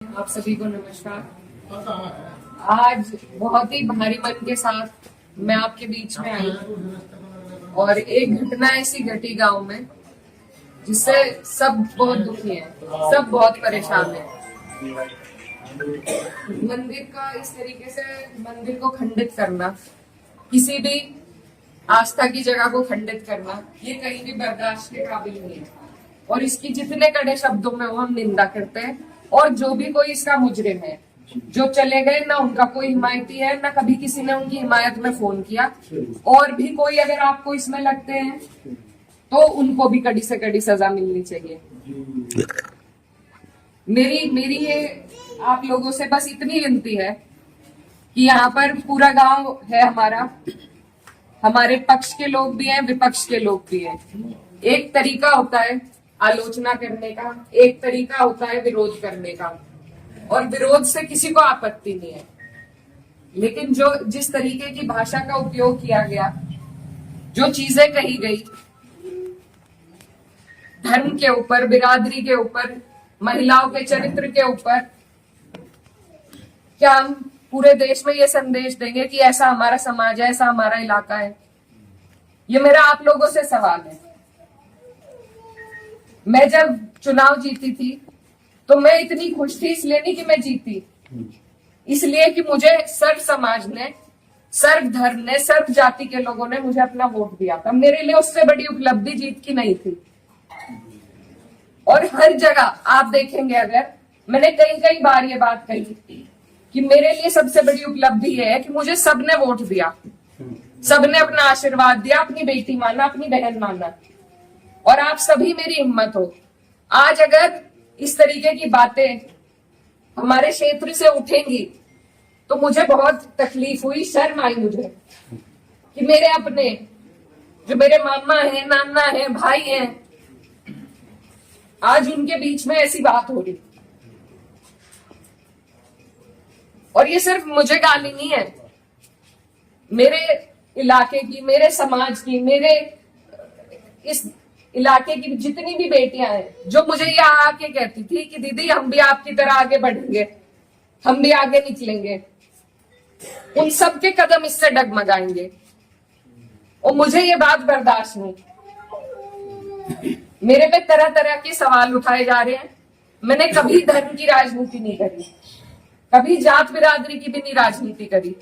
आप सभी को नमस्कार। आज बहुत ही भारी मन के साथ मैं आपके बीच में आई और एक घटना ऐसी घटी गांव में जिससे सब बहुत दुखी हैं, सब बहुत परेशान हैं। मंदिर का इस तरीके से मंदिर को खंडित करना, किसी भी आस्था की जगह को खंडित करना, ये कहीं भी बर्दाश्त के काबिल नहीं है और इसकी जितने कड़े शब्दों में हम निंदा करते हैं। और जो भी कोई इसका मुजरिम है, जो चले गए, ना उनका कोई हिमायती है, ना कभी किसी ने उनकी हिमायत में फोन किया, और भी कोई अगर आपको इसमें लगते हैं तो उनको भी कड़ी से कड़ी सजा मिलनी चाहिए। मेरी ये आप लोगों से बस इतनी विनती है कि यहाँ पर पूरा गांव है हमारा, हमारे पक्ष के लोग भी हैं, विपक्ष के लोग भी हैं। एक तरीका होता है आलोचना करने का, एक तरीका होता है विरोध करने का, और विरोध से किसी को आपत्ति नहीं है। लेकिन जो जिस तरीके की भाषा का उपयोग किया गया, जो चीजें कही गई धर्म के ऊपर, बिरादरी के ऊपर, महिलाओं के चरित्र के ऊपर, क्या हम पूरे देश में ये संदेश देंगे कि ऐसा हमारा समाज है, ऐसा हमारा इलाका है? ये मेरा आप लोगों से सवाल है। मैं जब चुनाव जीती थी तो मैं इतनी खुश थी, इसलिए नहीं कि मैं जीती, इसलिए कि मुझे सर्व समाज ने, सर्व धर्म ने, सर्व जाति के लोगों ने मुझे अपना वोट दिया था। मेरे लिए उससे बड़ी उपलब्धि जीत की नहीं थी। और हर जगह आप देखेंगे, अगर मैंने कई बार ये बात कही कि मेरे लिए सबसे बड़ी उपलब्धि है कि मुझे सबने वोट दिया, सबने अपना आशीर्वाद दिया, अपनी बेटी माना, अपनी बहन माना, और आप सभी मेरी हिम्मत हो। आज अगर इस तरीके की बातें हमारे क्षेत्र से उठेंगी तो मुझे बहुत तकलीफ हुई, शर्म आई मुझे कि मेरे अपने, जो मेरे मामा है, नाना है, भाई हैं, आज उनके बीच में ऐसी बात हो रही। और ये सिर्फ मुझे गाली नहीं है, मेरे इलाके की, मेरे समाज की, मेरे इस इलाके की जितनी भी बेटियां हैं, जो मुझे यहाँ आके कहती थी कि दीदी हम भी आपकी तरह आगे बढ़ेंगे, हम भी आगे निकलेंगे, उन सब के कदम इससे डगमगाएंगे। और मुझे ये बात बर्दाश्त नहीं। मेरे पे तरह तरह के सवाल उठाए जा रहे हैं। मैंने कभी धर्म की राजनीति नहीं करी, कभी जात बिरादरी की भी नहीं राजनीति करी।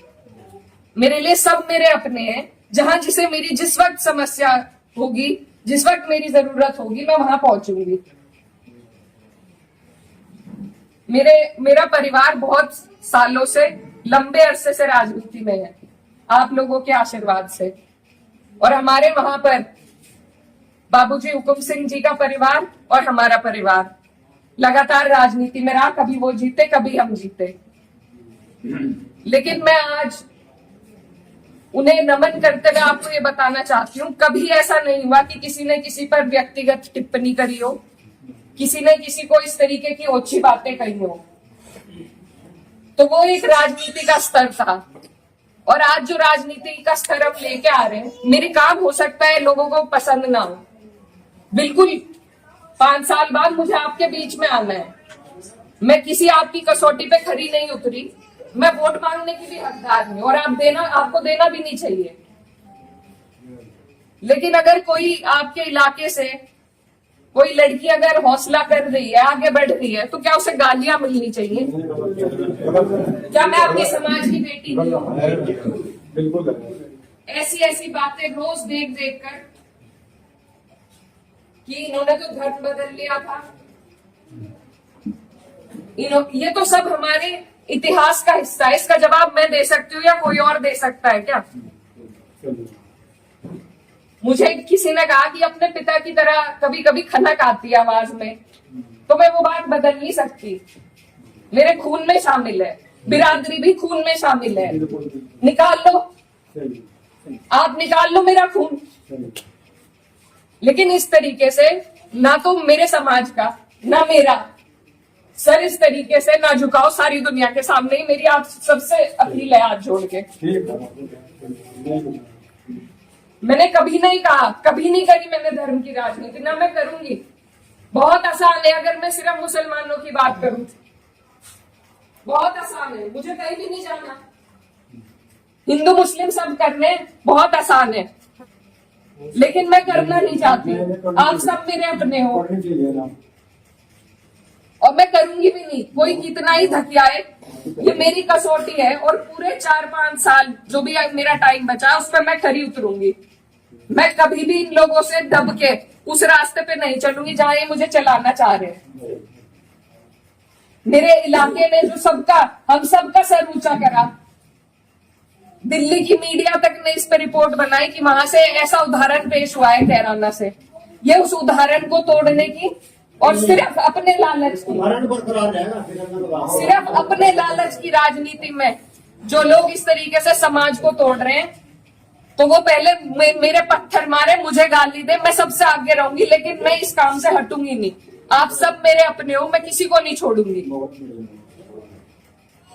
मेरे लिए सब मेरे अपने हैं। जहां जिसे मेरी जिस वक्त समस्या होगी, जिस वक्त मेरी जरूरत होगी, मैं वहां पहुंचूंगी। मेरा परिवार बहुत सालों से, लंबे अरसे से राजनीति में है, आप लोगों के आशीर्वाद से। और हमारे वहां पर बाबूजी हुकुम सिंह जी का परिवार और हमारा परिवार लगातार राजनीति में रहा। कभी वो जीते, कभी हम जीते। लेकिन मैं आज उन्हें नमन करते हुए आपको ये बताना चाहती हूँ, कभी ऐसा नहीं हुआ कि किसी ने किसी पर व्यक्तिगत टिप्पणी करी हो, किसी ने किसी को इस तरीके की ओछी बातें कही हो। तो वो एक राजनीति का स्तर था। और आज जो राजनीति का स्तर हम लेके आ रहे हैं, मेरे काम हो सकता है लोगों को पसंद ना हो, बिल्कुल 5 साल बाद मुझे आपके बीच में आना है। मैं किसी आपकी कसौटी पे खरी नहीं उतरी, मैं वोट मांगने की भी हकदार हूं, और आपको देना भी नहीं चाहिए। लेकिन अगर कोई आपके इलाके से कोई लड़की अगर हौसला कर रही है, आगे बढ़ रही है, तो क्या उसे गालियां मिलनी चाहिए? क्या मैं आपके समाज की बेटी नहीं हूं? ऐसी बातें रोज देख कर कि इन्होंने तो धर्म बदल लिया था, ये तो सब हमारे इतिहास का हिस्सा है। इसका जवाब मैं दे सकती हूँ या कोई और दे सकता है क्या? मुझे किसी ने कहा कि अपने पिता की तरह कभी कभी खनक आती है आवाज में, तो मैं वो बात बदल नहीं सकती। मेरे खून में शामिल है, बिरादरी भी खून में शामिल है। निकाल लो, आप निकाल लो मेरा खून। लेकिन इस तरीके से ना तो मेरे समाज का, ना मेरा सर इस तरीके से ना झुकाओ सारी दुनिया के सामने ही। मेरी आप सबसे अपील है हाथ जोड़ के। मैंने कभी नहीं कहा, कभी नहीं करी मैंने धर्म की राजनीति, ना मैं करूंगी। बहुत आसान है अगर मैं सिर्फ मुसलमानों की बात करूं, बहुत आसान है, मुझे कहीं भी नहीं जाना। हिंदू मुस्लिम सब करने बहुत आसान है, लेकिन मैं करना नहीं चाहती। आप सब मेरे अपने हो और मैं करूंगी भी नहीं। कोई कितना ही धकियाए, ये मेरी कसौटी है और पूरे 4-5 साल जो भी मेरा टाइम बचा उस पर मैं खरी उतरूंगी। मैं कभी भी इन लोगों से दब के उस रास्ते पे नहीं चलूंगी जहां ये मुझे चलाना चाह रहे हैं। मेरे इलाके ने जो हम सबका सर ऊंचा करा, दिल्ली की मीडिया तक ने इस पर रिपोर्ट बनाई कि वहां से ऐसा उदाहरण पेश हुआ है कैराना से। ये उस उदाहरण को तोड़ने की और सिर्फ अपने लालच की, सिर्फ अपने लालच की राजनीति में जो लोग इस तरीके से समाज को तोड़ रहे हैं, तो वो पहले मेरे पत्थर मारे, मुझे गाली दे, मैं सबसे आगे रहूंगी, लेकिन मैं इस काम से हटूंगी नहीं। आप सब मेरे अपने हो, मैं किसी को नहीं छोड़ूंगी।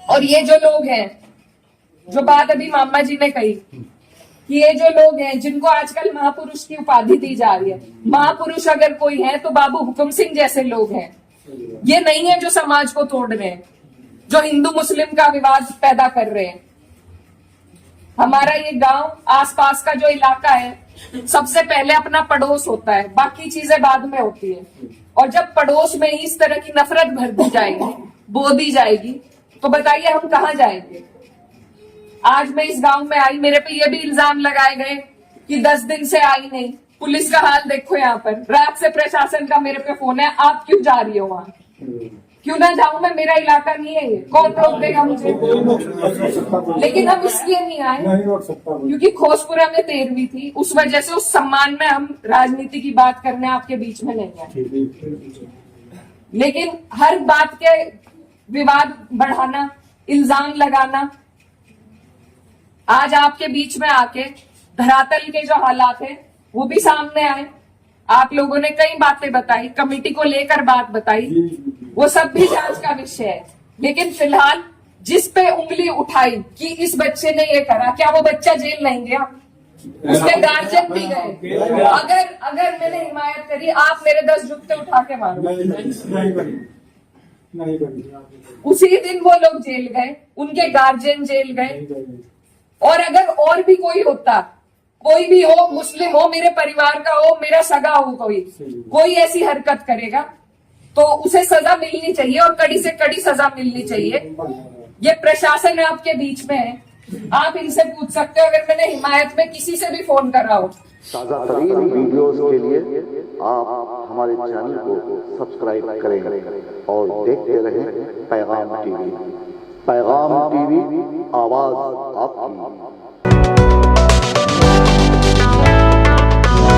और ये जो लोग हैं, जो बात अभी मामा जी ने कही कि ये जो लोग हैं जिनको आजकल महापुरुष की उपाधि दी जा रही है, महापुरुष अगर कोई है तो बाबू हुकुम सिंह जैसे लोग हैं। ये नहीं है जो समाज को तोड़ रहे हैं, जो हिंदू मुस्लिम का विवाद पैदा कर रहे हैं। हमारा ये गांव, आसपास का जो इलाका है, सबसे पहले अपना पड़ोस होता है, बाकी चीजें बाद में होती है। और जब पड़ोस में ही इस तरह की नफरत भर दी जाएगी, बो दी जाएगी, तो बताइए हम कहाँ जाएंगे। आज मैं इस गांव में आई, मेरे पे ये भी इल्जाम लगाए गए कि 10 दिन से आई नहीं। पुलिस का हाल देखो यहाँ पर, रात से प्रशासन का मेरे पे फोन है, आप क्यों जा रही हो वहां। क्यों ना जाऊं मैं, मेरा इलाका नहीं है ये, कौन रोक देगा मुझे। लेकिन हम इसलिए नहीं आए क्योंकि खोसपुरा में 13वीं थी, उस वजह से उस सम्मान में हम राजनीति की बात करने आपके बीच में नहीं आए। लेकिन हर बात के विवाद बढ़ाना, इल्जाम लगाना, आज आपके बीच में आके धरातल के जो हालात है वो भी सामने आए। आप लोगों ने कई बातें बताई, कमेटी को लेकर बात बताई, वो सब भी जांच का विषय है। लेकिन फिलहाल जिस पे उंगली उठाई कि इस बच्चे ने ये करा, क्या वो बच्चा जेल नहीं गया? उसके गार्जियन भी गए। अगर मैंने हिमायत करी, आप मेरे 10 जुत्ते उठा के मारो। उसी दिन वो लोग जेल गए, उनके गार्जियन जेल गए। और अगर और भी कोई होता, कोई भी हो, मुस्लिम हो, मेरे परिवार का हो, मेरा सगा हो, कोई ऐसी हरकत करेगा तो उसे सजा मिलनी चाहिए और कड़ी से कड़ी सजा मिलनी चाहिए। ये प्रशासन आपके बीच में है, आप इनसे पूछ सकते हो। अगर मैंने हिमायत में किसी से भी फोन करा हो। ताज़ा तरीन वीडियोस के लिए आप हमारे चैनल को सब्सक्राइब करें और देखते रहें पैगाम टीवी। पैगाम टीवी, आवाज आपकी।